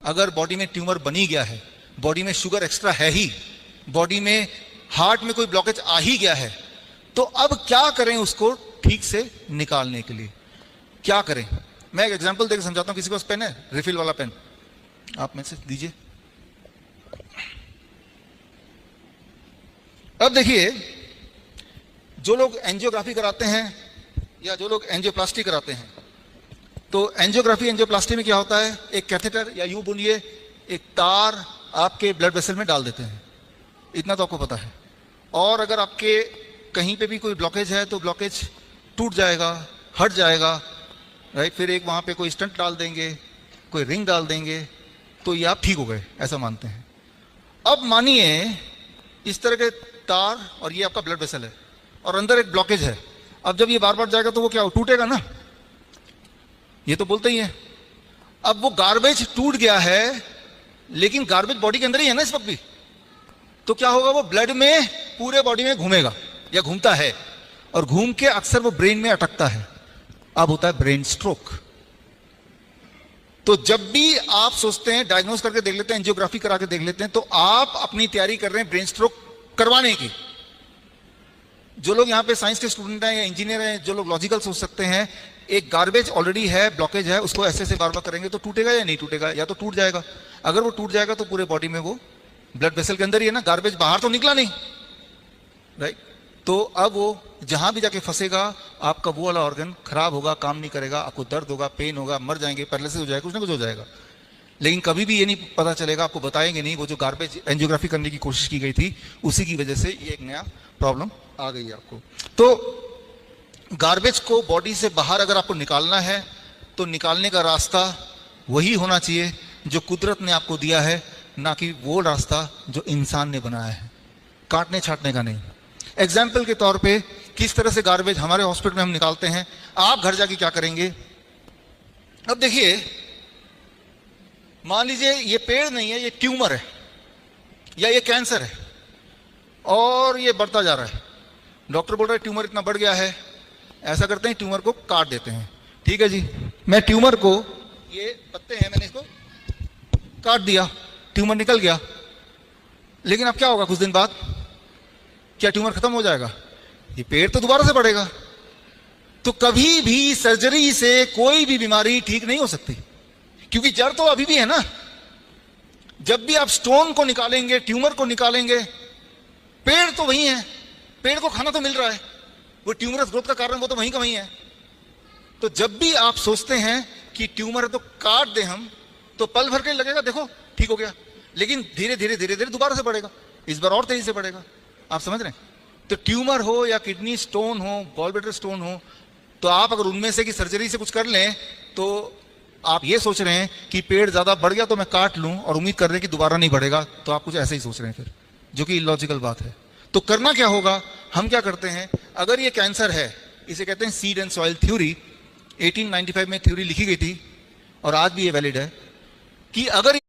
अगर बॉडी में ट्यूमर बनी गया है, बॉडी में शुगर एक्स्ट्रा है ही, बॉडी में हार्ट में कोई ब्लॉकेज आ ही गया है, तो अब क्या करें उसको ठीक से निकालने के लिए? क्या करें? मैं एक एग्जांपल देकर समझाता हूं। किसी के पास पेन है? रिफिल वाला पेन आप में से दीजिए। अब देखिए, जो लोग एंजियोग्राफी कराते हैं या जो लोग एंजियोप्लास्टी कराते हैं, तो एंजियोग्राफी एंजियोप्लास्टी में क्या होता है, एक कैथेटर या यूं बोलिए एक तार आपके ब्लड वेसल में डाल देते हैं, इतना तो आपको पता है। और अगर आपके कहीं पे भी कोई ब्लॉकेज है तो ब्लॉकेज टूट जाएगा, हट जाएगा, राइट। फिर एक वहां पे कोई स्टंट डाल देंगे, कोई रिंग डाल देंगे, तो ये आप ठीक हो गए, ऐसा मानते हैं। अब मानिए इस तरह के तार और ये आपका ब्लड वेसल है और अंदर एक ब्लॉकेज है। अब जब ये बार बार जाएगा तो वो क्या टूटेगा ना, ये तो बोलते ही है। अब वो गार्बेज टूट गया है, लेकिन गार्बेज बॉडी के अंदर ही है ना इस वक्त भी, तो क्या होगा, वो ब्लड में पूरे बॉडी में घूमेगा या घूमता है, और घूम के अक्सर वो ब्रेन में अटकता है। अब होता है ब्रेन स्ट्रोक। तो जब भी आप सोचते हैं, डायग्नोस करके देख लेते हैं, एंजियोग्राफी करा के देख लेते हैं, तो आप अपनी तैयारी कर रहे हैं ब्रेन स्ट्रोक करवाने की। जो लोग यहाँ पे साइंस के स्टूडेंट हैं या इंजीनियर हैं, जो लोग लॉजिकल सोच सकते हैं, एक गार्बेज ऑलरेडी है, ब्लॉकेज है, उसको ऐसे ऐसे बार बार करेंगे तो टूटेगा या नहीं टूटेगा? या तो टूट जाएगा। अगर वो टूट जाएगा तो पूरे बॉडी में वो ब्लड वेसल के अंदर ही है ना, गार्बेज बाहर तो निकला नहीं, राइट। तो अब वो जहां भी जाके फंसेगा, आपका वो वाला ऑर्गन खराब होगा, काम नहीं करेगा, आपको दर्द होगा, पेन होगा, मर जाएंगे, पैरालिसिस हो जाएगा, कुछ ना कुछ हो जाएगा। लेकिन कभी भी ये नहीं पता चलेगा, आपको बताएंगे नहीं, वो जो गार्बेज एंजियोग्राफी करने की कोशिश की गई थी उसी की वजह से ये एक नया प्रॉब्लम आ गई है आपको। तो गार्बेज को बॉडी से बाहर अगर आपको निकालना है तो निकालने का रास्ता वही होना चाहिए जो कुदरत ने आपको दिया है, ना कि वो रास्ता जो इंसान ने बनाया है, काटने छाटने का नहीं। एग्जाम्पल के तौर पे किस तरह से गार्बेज हमारे हॉस्पिटल में हम निकालते हैं, आप घर जाके क्या करेंगे? अब देखिए, मान लीजिए ये पेड़ नहीं है, ये ट्यूमर है या ये कैंसर है और ये बढ़ता जा रहा है। डॉक्टर बोल रहा है ट्यूमर इतना बढ़ गया है, ऐसा करते हैं ट्यूमर को काट देते हैं। ठीक है जी, मैं ट्यूमर को, ये पत्ते हैं, मैंने इसको काट दिया, ट्यूमर निकल गया। लेकिन अब क्या होगा कुछ दिन बाद? क्या ट्यूमर खत्म हो जाएगा? ये पेड़ तो दोबारा से बढ़ेगा। तो कभी भी सर्जरी से कोई भी बीमारी ठीक नहीं हो सकती, क्योंकि जड़ तो अभी भी है ना। जब भी आप स्टोन को निकालेंगे, ट्यूमर को निकालेंगे, पेड़ तो वही है, पेड़ को खाना तो मिल रहा है, वो ट्यूमरस ग्रोथ का कारण वो तो वहीं का वहीं है। तो जब भी आप सोचते हैं कि ट्यूमर है तो काट दें हम, तो पल भर के लगेगा देखो ठीक हो गया, लेकिन धीरे धीरे धीरे धीरे दोबारा से बढ़ेगा, इस बार और तेजी से बढ़ेगा। आप समझ रहे हैं? तो ट्यूमर हो या किडनी स्टोन हो, गॉल ब्लैडर स्टोन हो, तो आप अगर उनमें से की सर्जरी से कुछ कर लें तो आप ये सोच रहे हैं कि पेड़ ज्यादा बढ़ गया तो मैं काट लूं और उम्मीद कर रहे हैं कि दोबारा नहीं बढ़ेगा, तो आप कुछ ऐसे ही सोच रहे हैं फिर, जो कि इलॉजिकल बात है। तो करना क्या होगा? हम क्या करते हैं, अगर ये कैंसर है, इसे कहते हैं सीड एंड सॉइल थ्योरी, 1895 में थ्योरी लिखी गई थी और आज भी ये वैलिड है, कि अगर